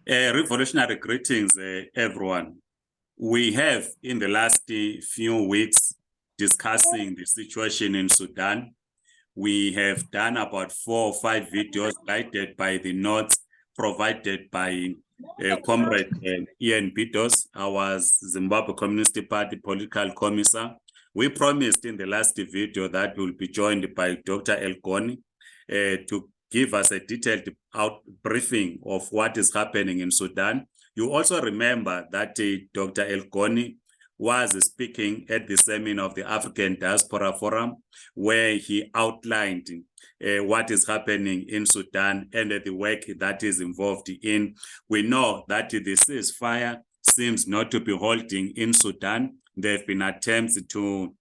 Revolutionary greetings, everyone. We have, in the last few weeks, discussing the situation in Sudan. We have done about 4 or 5 videos guided by the notes provided by Comrade Ian Bitos, our Zimbabwe Communist Party political commissar. We promised in the last video that we'll be joined by Dr. Elgon to give us a detailed briefing of what is happening in Sudan. You also remember that Dr. Elgon was speaking at the seminar of the African Diaspora Forum, where he outlined what is happening in Sudan and the work that is involved in. We know that the ceasefire seems not to be holding in Sudan. There have been attempts to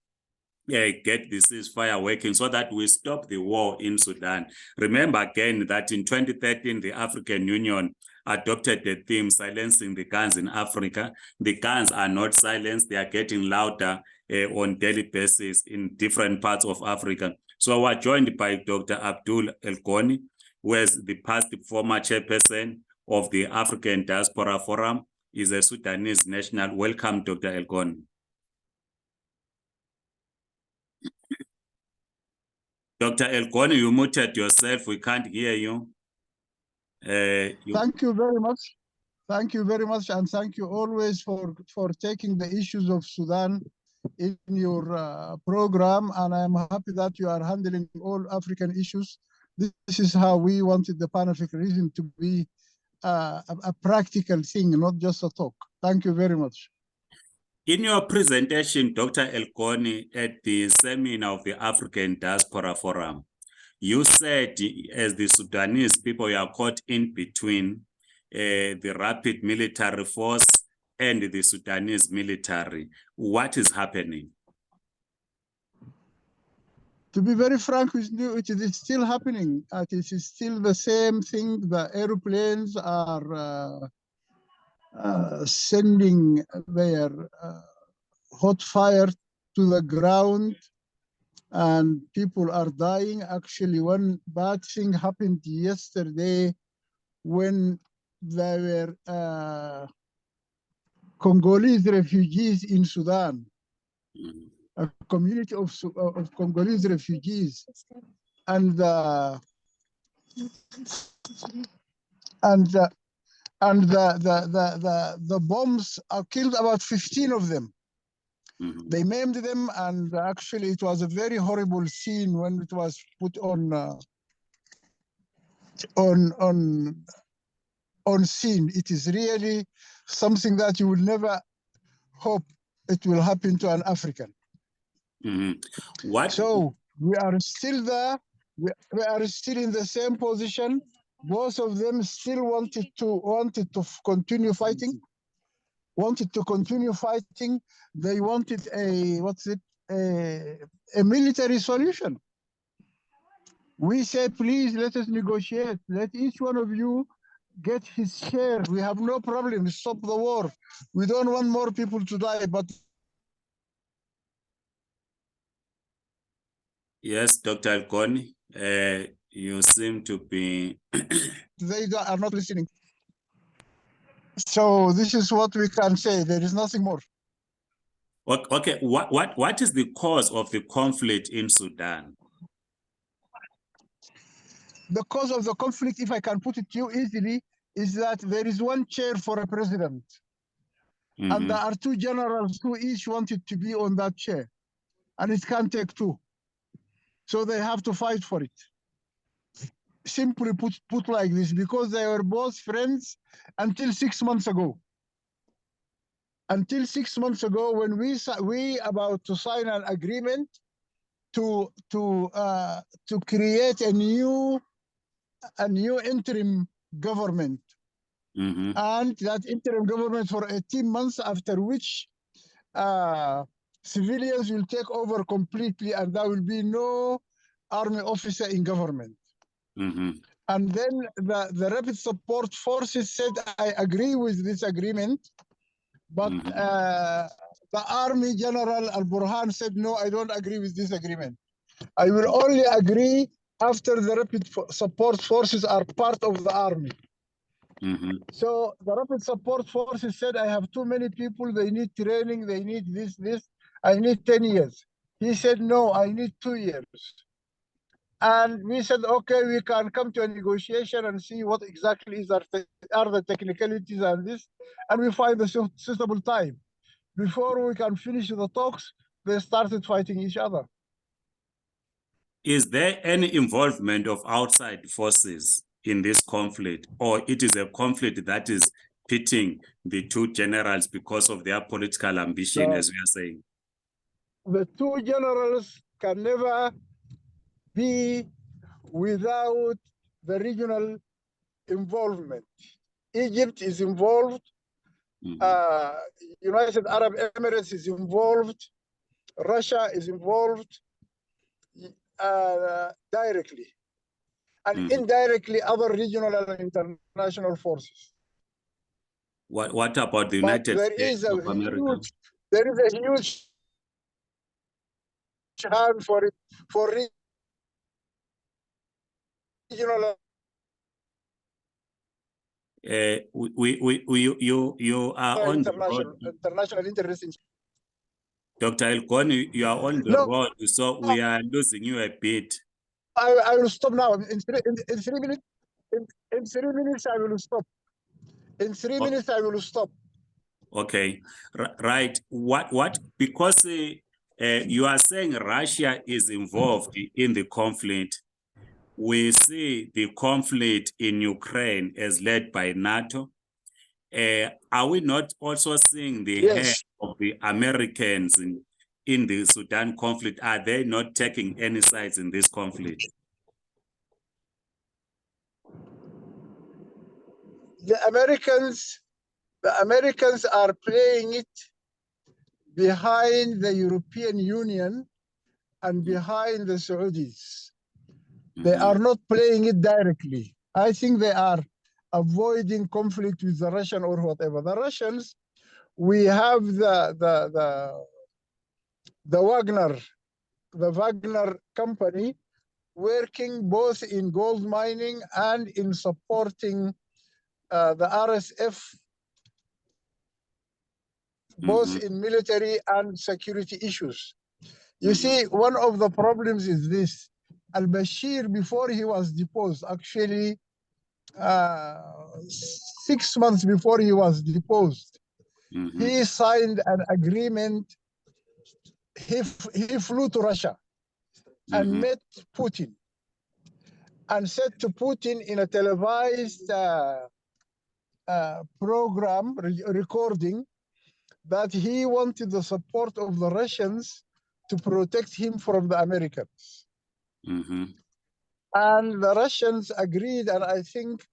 get the ceasefire working so that we stop the war in Sudan. Remember again that in 2013, the African Union adopted the theme, silencing the guns in Africa. The guns are not silenced. They are getting louder on daily basis in different parts of Africa. So we're joined by Dr. Dr Elgon, who is the past former chairperson of the African Diaspora Forum. He's a Sudanese national. Welcome, Dr. Elgon. Dr. Elgon, you muted yourself. We can't hear you. Thank you very much. Thank you very much. And thank you always for taking the issues of Sudan in your program. And I'm happy that you are handling all African issues. This is how we wanted the Pan-Africanism to be a practical thing, not just a talk. Thank you very much. In your presentation, Dr. Elgon, at the seminar of the African Diaspora Forum, you said, as the Sudanese people, you are caught in between the rapid military force and the Sudanese military. What is happening? To be very frank with you, it is still happening. It is still the same thing. The airplanes are sending their hot fire to the ground, and people are dying. Actually, one bad thing happened yesterday when there were Congolese refugees in Sudan, a community of Congolese refugees, and the bombs killed about 15 of them. They maimed them, and actually it was a very horrible scene when it was put on scene. It is really something that you will never hope it will happen to an African. What? So we are still there. We are still in the same position. Both of them still wanted to continue fighting. They wanted a military solution. We say, please let us negotiate. Let each one of you get his share. We have no problem. Stop the war. We don't want more people to die. But yes, Dr. Elgon, you seem to be. They are not listening. So this is what we can say. There is nothing more. Okay, what is the cause of the conflict in Sudan? The cause of the conflict, if I can put it to you easily, is that there is one chair for a president. And there are 2 generals who each wanted to be on that chair. And it can't take 2. So they have to fight for it. Simply put like this, because they were both friends until 6 months ago. Until 6 months ago, when we about to sign an agreement to create a new interim government, and that interim government for 18 months, after which civilians will take over completely, and there will be no army officer in government. And then the rapid support forces said, I agree with this agreement, but the army general Al-Burhan said, no, I don't agree with this agreement. I will only agree after the rapid support forces are part of the army. So the rapid support forces said, I have too many people, they need training, they need this, I need 10 years. He said, no, I need 2 years. And we said, okay, we can come to a negotiation and see what exactly are the technicalities and this, and we find a suitable time. Before we can finish the talks, they started fighting each other. Is there any involvement of outside forces in this conflict, or it is a conflict that is pitting the two generals because of their political ambition, as we are saying? The two generals can never be without the regional involvement. Egypt is involved. United Arab Emirates is involved. Russia is involved directly. And indirectly, other regional and international forces. What about the United States of America? There is a huge hand for regional. You are on the road. International interests. Dr. Elgon, you are on the road, so we are losing you a bit. I will stop now. In 3 minutes. In 3 minutes, I will stop. In 3 minutes, I will stop. Okay, right. What? Because you are saying Russia is involved in the conflict. We see the conflict in Ukraine as led by NATO. Are we not also seeing the head of the Americans in the Sudan conflict? Are they not taking any sides in this conflict? The Americans are playing it behind the European Union and behind the Saudis. They are not playing it directly. I think they are avoiding conflict with the Russian or whatever. The Russians, we have the Wagner company working both in gold mining and in supporting the RSF, both in military and security issues. You see, one of the problems is this. Al-Bashir, before he was deposed, actually 6 months before he was deposed, he signed an agreement. He flew to Russia and met Putin and said to Putin in a televised program recording that he wanted the support of the Russians to protect him from the Americans. And the Russians agreed, and I think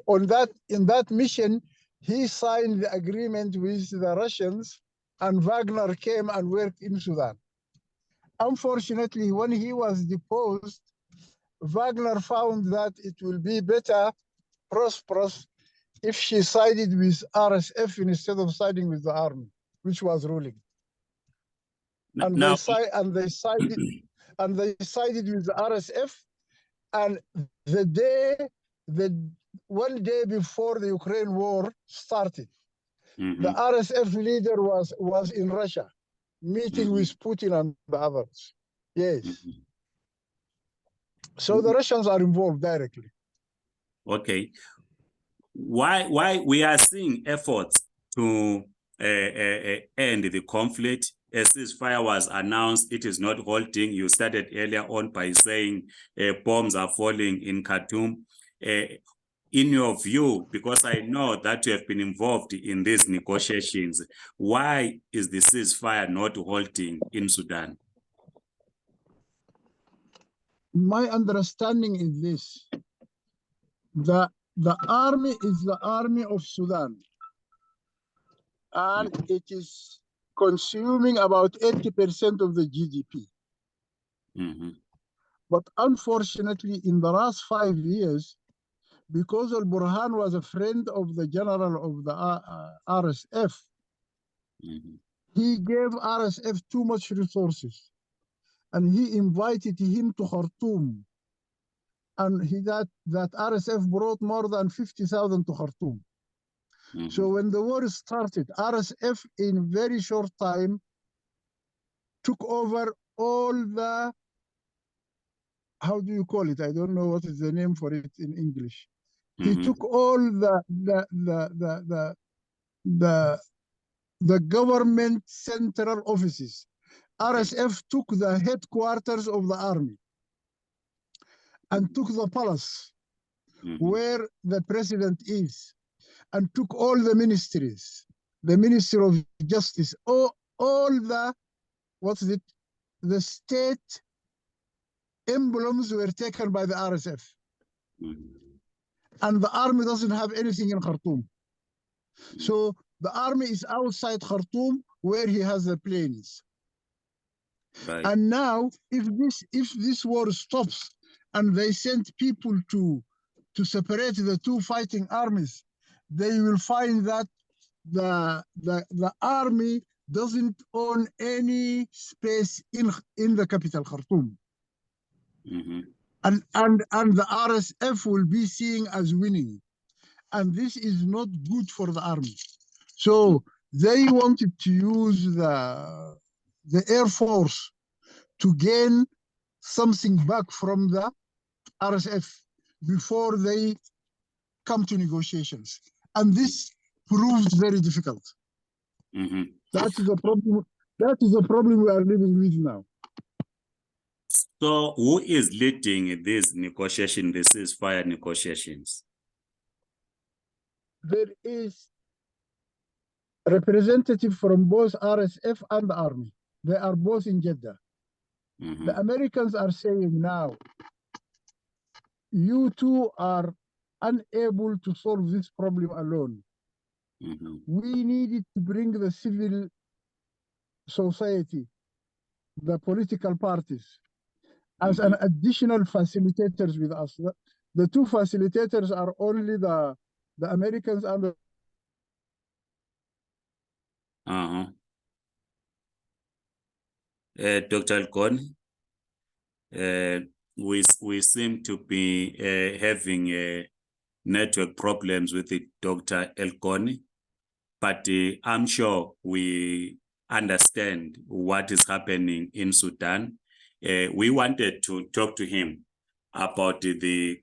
in that mission, he signed the agreement with the Russians, and Wagner came and worked in Sudan. Unfortunately, when he was deposed, Wagner found that it will be better, prosperous, if she sided with RSF instead of siding with the army, which was ruling. And they sided with the RSF. And one day before the Ukraine war started, the RSF leader was in Russia, meeting with Putin and the others. Yes. So the Russians are involved directly. Okay. Why we are seeing efforts to end the conflict? A ceasefire was announced. It is not halting. You started earlier on by saying bombs are falling in Khartoum. In your view, because I know that you have been involved in these negotiations, why is the ceasefire not halting in Sudan? My understanding is this. The army is the army of Sudan, and it is consuming about 80% of the GDP. But unfortunately, in the last 5 years, because Al-Burhan was a friend of the general of the RSF, he gave RSF too much resources, and he invited him to Khartoum and that RSF brought more than 50,000 to Khartoum. So when the war started, RSF in very short time took over all the, how do you call it? I don't know what is the name for it in English. He took all the government central offices. RSF took the headquarters of the army and took the palace where the president is, and took all the ministries, the Ministry of Justice, all the, the state emblems were taken by the RSF. And the army doesn't have anything in Khartoum. So the army is outside Khartoum where he has the planes. Right. And now, if this war stops and they send people to separate the two fighting armies, they will find that the army doesn't own any space in the capital, Khartoum. And the RSF will be seen as winning. And this is not good for the army. So they wanted to use the Air Force to gain something back from the RSF before they come to negotiations. And this proves very difficult. That is the problem. That is the problem we are living with now. So who is leading these negotiations, the ceasefire negotiations? There is a representative from both RSF and the army. They are both in Jeddah. The Americans are saying now, you two are unable to solve this problem alone. We needed to bring the civil society, the political parties, as an additional facilitators with us. The two facilitators are only the Americans and the Dr. Elgon, we seem to be having network problems with Dr. Elgon, but I'm sure we understand what is happening in Sudan. We wanted to talk to him about the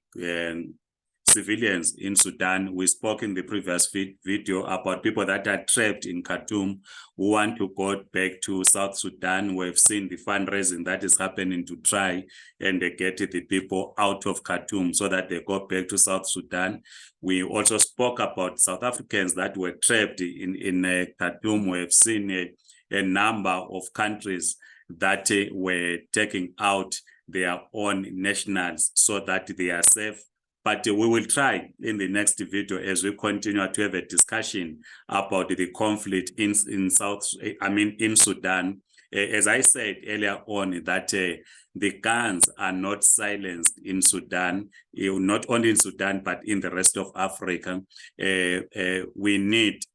civilians in Sudan. We spoke in the previous video about people that are trapped in Khartoum who want to go back to South Sudan. We've seen the fundraising that is happening to try and get the people out of Khartoum so that they go back to South Sudan. We also spoke about South Africans that were trapped in Khartoum. We've seen a number of countries that were taking out their own nationals so that they are safe. But we will try in the next video as we continue to have a discussion about the conflict in Sudan. As I said earlier on, that the guns are not silenced in Sudan, not only in Sudan, but in the rest of Africa. We need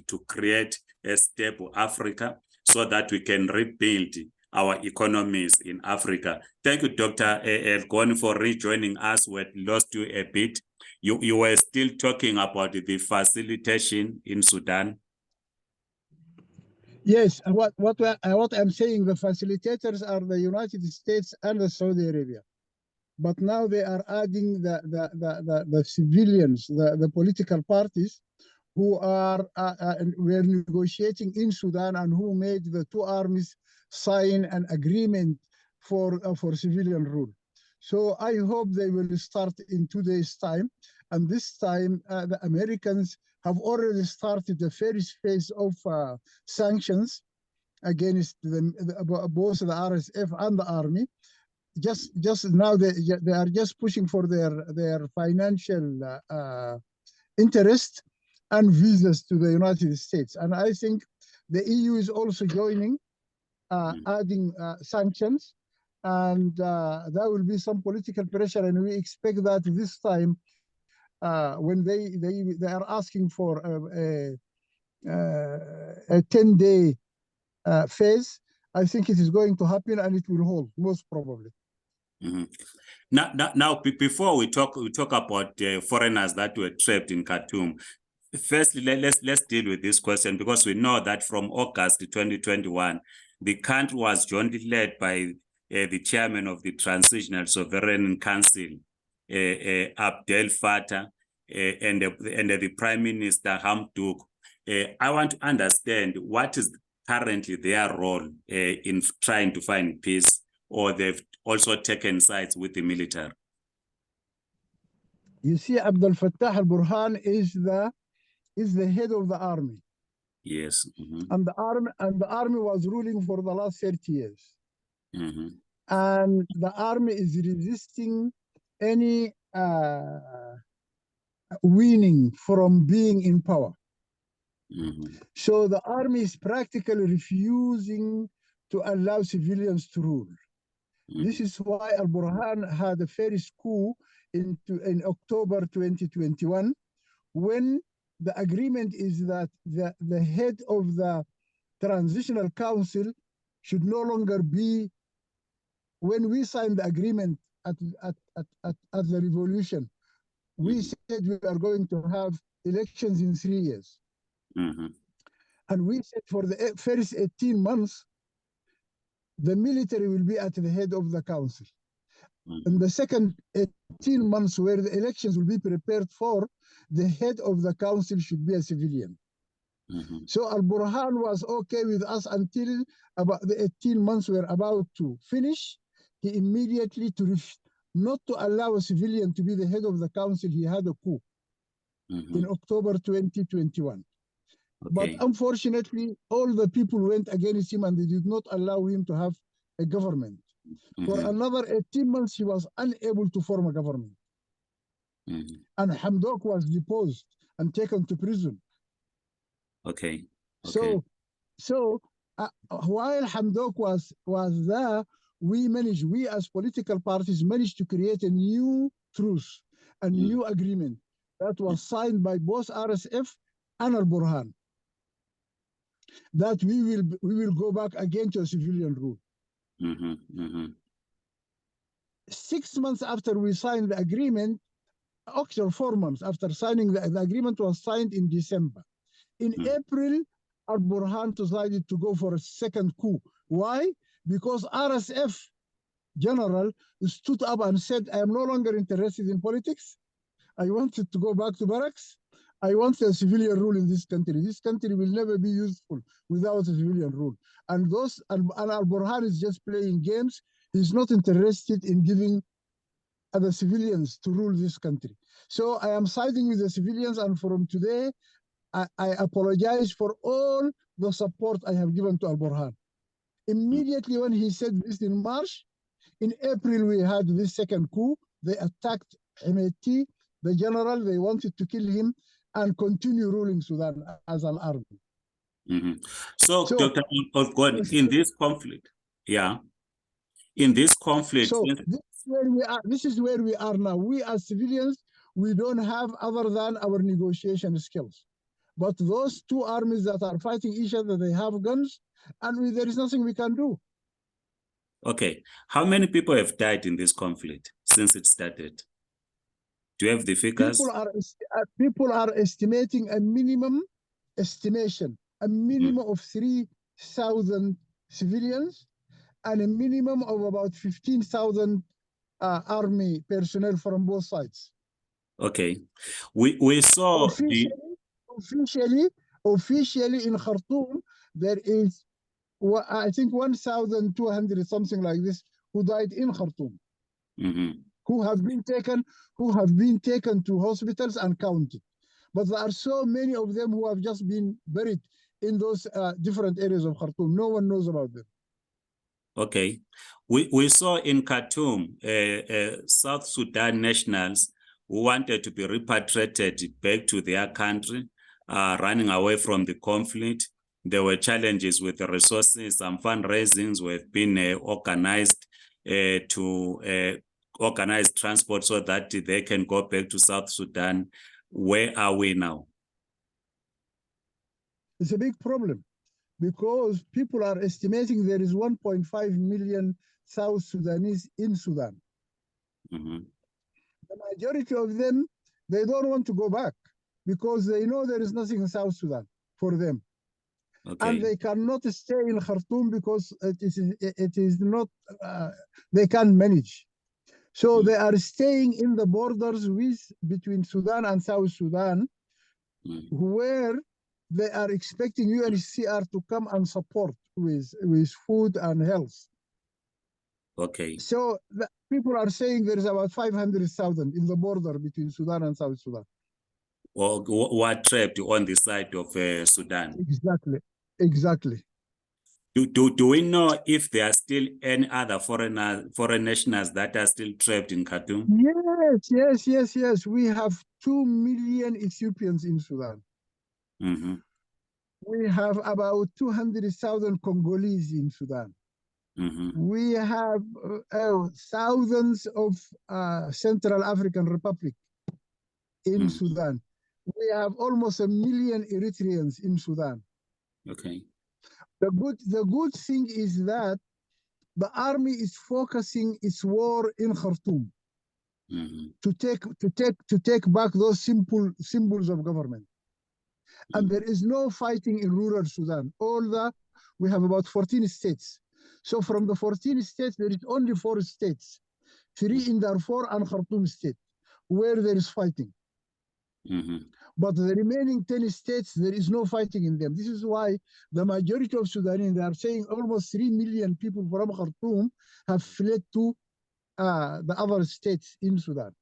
to create a stable Africa so that we can rebuild our economies in Africa. Thank you, Dr. Elgon, for rejoining us. We lost you a bit. You were still talking about the facilitation in Sudan. Yes, what I'm saying, the facilitators are the United States and the Saudi Arabia, but now they are adding the civilians, the political parties who are were negotiating in Sudan and who made the two armies sign an agreement for civilian rule. So I hope they will start in 2 days' time, and this time the Americans have already started the first phase of sanctions against both the RSF and the army. Just now they are just pushing for their financial interest and visas to the United States. And I think the EU is also joining, adding sanctions, and there will be some political pressure, and we expect that this time when they are asking for a 10-day phase, I think it is going to happen and it will hold, most probably. Before we talk about foreigners that were trapped in Khartoum. Firstly, let's deal with this question, because we know that from August 2021, the country was jointly led by the chairman of the Transitional Sovereign Council, Abdel Fattah, and the Prime Minister Hamdok. I want to understand what is currently their role in trying to find peace, or they've also taken sides with the military. You see, Abdel Fattah al-Burhan is the head of the army. Yes. And the army was ruling for the last 30 years. Mm-hmm. And the army is resisting any winning from being in power. Mm-hmm. So the army is practically refusing to allow civilians to rule. Mm-hmm. This is why al-Burhan had a first coup in October 2021, when the agreement is that the head of the transitional council should no longer be. When we signed the agreement at the revolution, we said we are going to have elections in 3 years. Mm-hmm. And we said for the first 18 months, the military will be at the head of the council. Mm-hmm. In the second 18 months, where the elections will be prepared for, the head of the council should be a civilian. Mm-hmm. So al-Burhan was okay with us until about the 18 months were about to finish. He immediately, not to allow a civilian to be the head of the council, he had a coup in October 2021. Okay. But unfortunately, all the people went against him and they did not allow him to have a government. For another 18 months, he was unable to form a government. And Hamdok was deposed and taken to prison. Okay. So while Hamdok was there, we as political parties managed to create a new truce, a new agreement that was signed by both RSF and al-Burhan, that we will go back again to a civilian rule. 6 months after we signed the agreement, actually 4 months after signing the agreement was signed in December. In April, al-Burhan decided to go for a second coup. Why? Because RSF general stood up and said, I am no longer interested in politics. I wanted to go back to barracks. I want a civilian rule in this country. This country will never be useful without a civilian rule. And al-Burhan is just playing games. He's not interested in giving other civilians to rule this country. So I am siding with the civilians, and from today, I apologize for all the support I have given to al-Burhan. Immediately when he said this in March, in April we had this second coup. They attacked Hemeti, the general. They wanted to kill him and continue ruling Sudan as an army. So, Dr. Elgon, in this conflict, in this conflict. So this is where we are now. We as civilians, we don't have other than our negotiation skills. But those two armies that are fighting each other, they have guns, and there is nothing we can do. Okay. How many people have died in this conflict since it started? Do you have the figures? People are estimating a minimum of 3,000 civilians and a minimum of about 15,000 army personnel from both sides. Okay. We saw officially in Khartoum, there is, I think, 1,200, something like this, who died in Khartoum, who have been taken to hospitals and counted. But there are so many of them who have just been buried in those different areas of Khartoum. No one knows about them. Okay. We saw in Khartoum, South Sudan nationals who wanted to be repatriated back to their country, running away from the conflict. There were challenges with the resources. Some fundraisings were being organized to organize transport so that they can go back to South Sudan. Where are we now? It's a big problem, because people are estimating there is 1.5 million South Sudanese in Sudan. Mhm. The majority of them, they don't want to go back because they know there is nothing in South Sudan for them. And Okay. they cannot stay in Khartoum because it is not, they can't manage. So they are staying in the borders between Sudan and South Sudan, where they are expecting UNHCR to come and support with food and health. Okay. So the people are saying there is about 500,000 in the border between Sudan and South Sudan. Or who are trapped on the side of Sudan. Exactly. Exactly. Do we know if there are still any other foreign nationals that are still trapped in Khartoum? Yes. We have 2 million Ethiopians in Sudan. Mm-hmm. We have about 200,000 Congolese in Sudan. Mm-hmm. We have thousands of Central African Republic in Sudan. We have almost 1 million Eritreans in Sudan. Okay. The good thing is that the army is focusing its war in Khartoum to take back those simple symbols of government. And there is no fighting in rural Sudan. We have about 14 states. So from the 14 states, there is only 4 states, 3 in Darfur and Khartoum state, where there is fighting. But the remaining 10 states, there is no fighting in them. This is why the majority of Sudanese, they are saying almost 3 million people from Khartoum have fled to the other states in Sudan.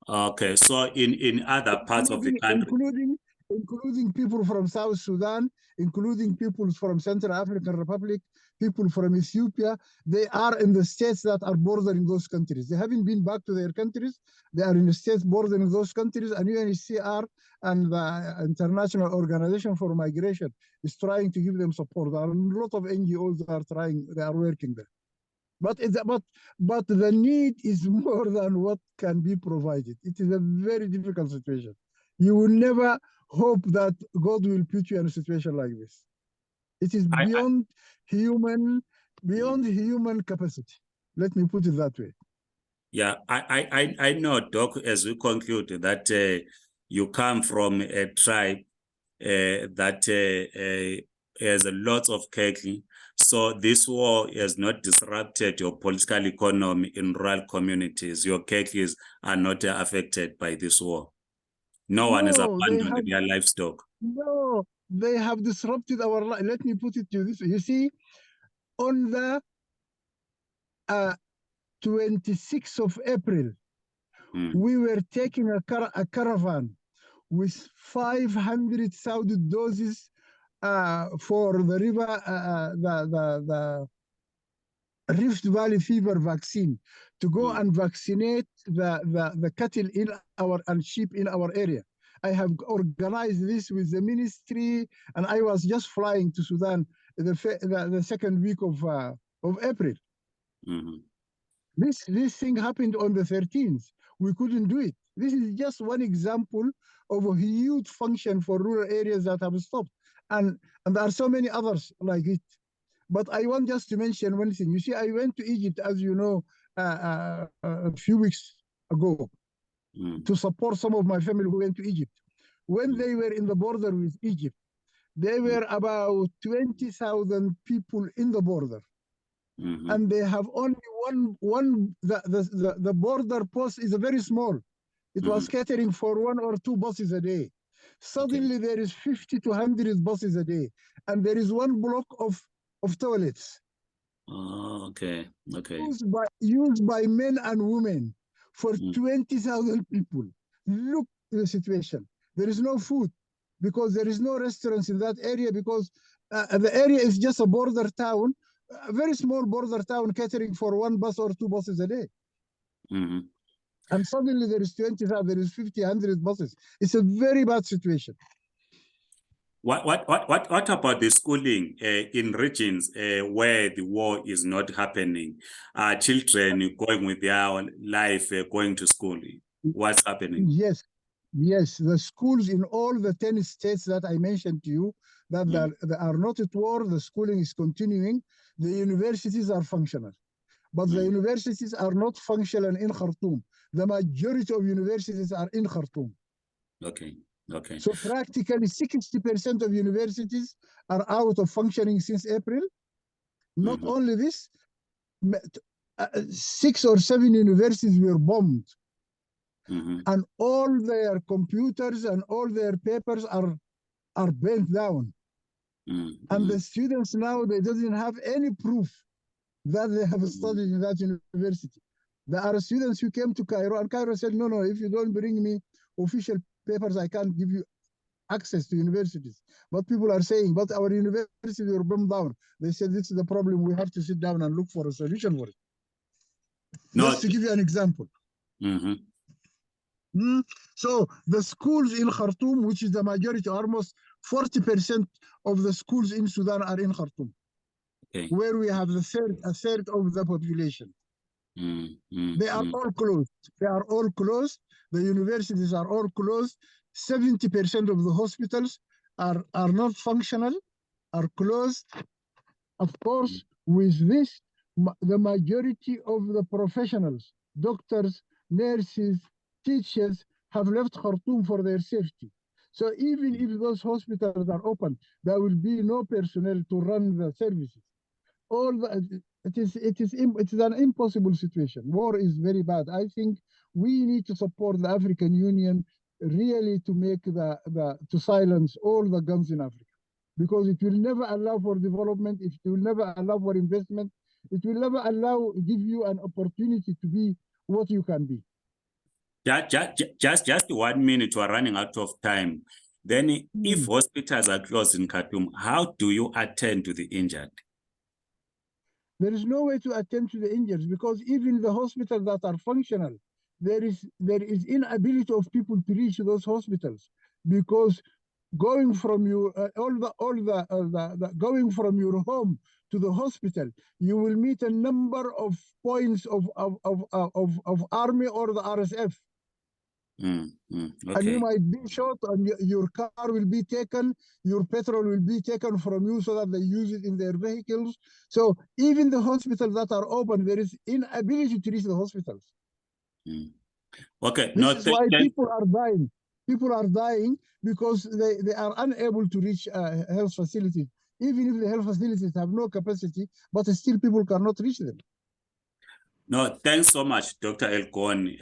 Okay, so in other parts of the country, including people from South Sudan, including people from Central African Republic, people from Ethiopia, they are in the states that are bordering those countries. They haven't been back to their countries. They are in the states bordering those countries, and UNHCR and the International Organization for Migration is trying to give them support. There are a lot of NGOs that are trying, they are working there. But the need is more than what can be provided. It is a very difficult situation. You will never hope that God will put you in a situation like this. It is beyond human capacity. Let me put it that way. Yeah, I know, Doc, as we conclude that you come from a tribe that has a lot of cattle. So this war has not disrupted your political economy in rural communities. Your cattle are not affected by this war. No one has abandoned their livestock. No, they have disrupted our life. Let me put it to this way. You see, on the 26th of April, we were taking a caravan with 500,000 doses for the Rift Valley fever vaccine to go and vaccinate the cattle and sheep in our area. I have organized this with the ministry, and I was just flying to Sudan the second week of April. This thing happened on the 13th. We couldn't do it. This is just one example of a huge function for rural areas that have stopped. And there are so many others like it. But I want just to mention one thing. You see, I went to Egypt, as you know, a few weeks ago to support some of my family who went to Egypt. When they were in the border with Egypt, there were about 20,000 people in the border. And they have only the border post is very small. It was catering for 1 or 2 buses a day. Suddenly there is 50 to 100 buses a day. And there is 1 block of toilets. Oh, okay. Used by men and women for 20,000 people. Look at the situation. There is no food because there is no restaurants in that area because the area is just a border town, a very small border town catering for 1 bus or 2 buses a day. And suddenly there is 20,000, there is 50, 100 buses. It's a very bad situation. What about the schooling in regions where the war is not happening? Are children going with their life, going to school? What's happening? Yes, the schools in all the 10 states that I mentioned to you that they are not at war, the schooling is continuing. The universities are functional. but the universities are not functional in Khartoum. The majority of universities are in Khartoum. Okay. Okay. So practically 60% of universities are out of functioning since April. Not only this, 6 or 7 universities were bombed. And all their computers and all their papers are burnt down. And the students now, they doesn't have any proof that they have studied in that university. There are students who came to Cairo, and Cairo said, no, if you don't bring me official papers, I can't give you access to universities. But people are saying, but our universities were bombed down. They said, this is the problem. We have to sit down and look for a solution for it. Just to give you an example. So the schools in Khartoum, which is the majority, almost 40% of the schools in Sudan are in Khartoum, where we have a third of the population. They are all closed. They are all closed. The universities are all closed. 70% of the hospitals are not functional, are closed. Of course, with this, the majority of the professionals, doctors, nurses, teachers, have left Khartoum for their safety. So even if those hospitals are open, there will be no personnel to run the services. It is an impossible situation. War is very bad. I think we need to support the African Union really to make to silence all the guns in Africa, because it will never allow for development. It will never allow for investment. It will never give you an opportunity to be what you can be. Just 1 minute, we're running out of time. Then if hospitals are closed in Khartoum, how do you attend to the injured? There is no way to attend to the injured, because even the hospitals that are functional, there is inability of people to reach those hospitals, because going from your going from your home to the hospital, you will meet a number of points of army or the RSF. Okay. And you might be shot, and your car will be taken, your petrol will be taken from you so that they use it in their vehicles. So even the hospitals that are open, there is inability to reach the hospitals. Okay. This is why people are dying. People are dying because they are unable to reach health facilities. Even if the health facilities have no capacity, but still people cannot reach them. No, thanks so much, Dr. Elgon.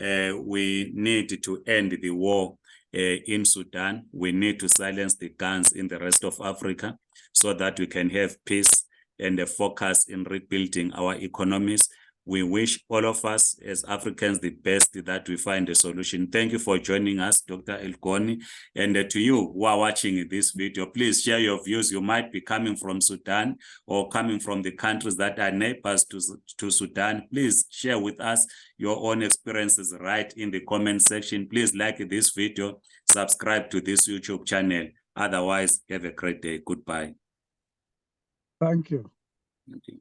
We need to end the war in Sudan. We need to silence the guns in the rest of Africa so that we can have peace and a focus in rebuilding our economies. We wish all of us as Africans the best, that we find a solution. Thank you for joining us, Dr. Elgon. And to you who are watching this video, please share your views. You might be coming from Sudan or coming from the countries that are neighbors to Sudan. Please share with us your own experiences right in the comment section. Please like this video, subscribe to this YouTube channel. Otherwise, have a great day. Goodbye. Thank you. Thank you.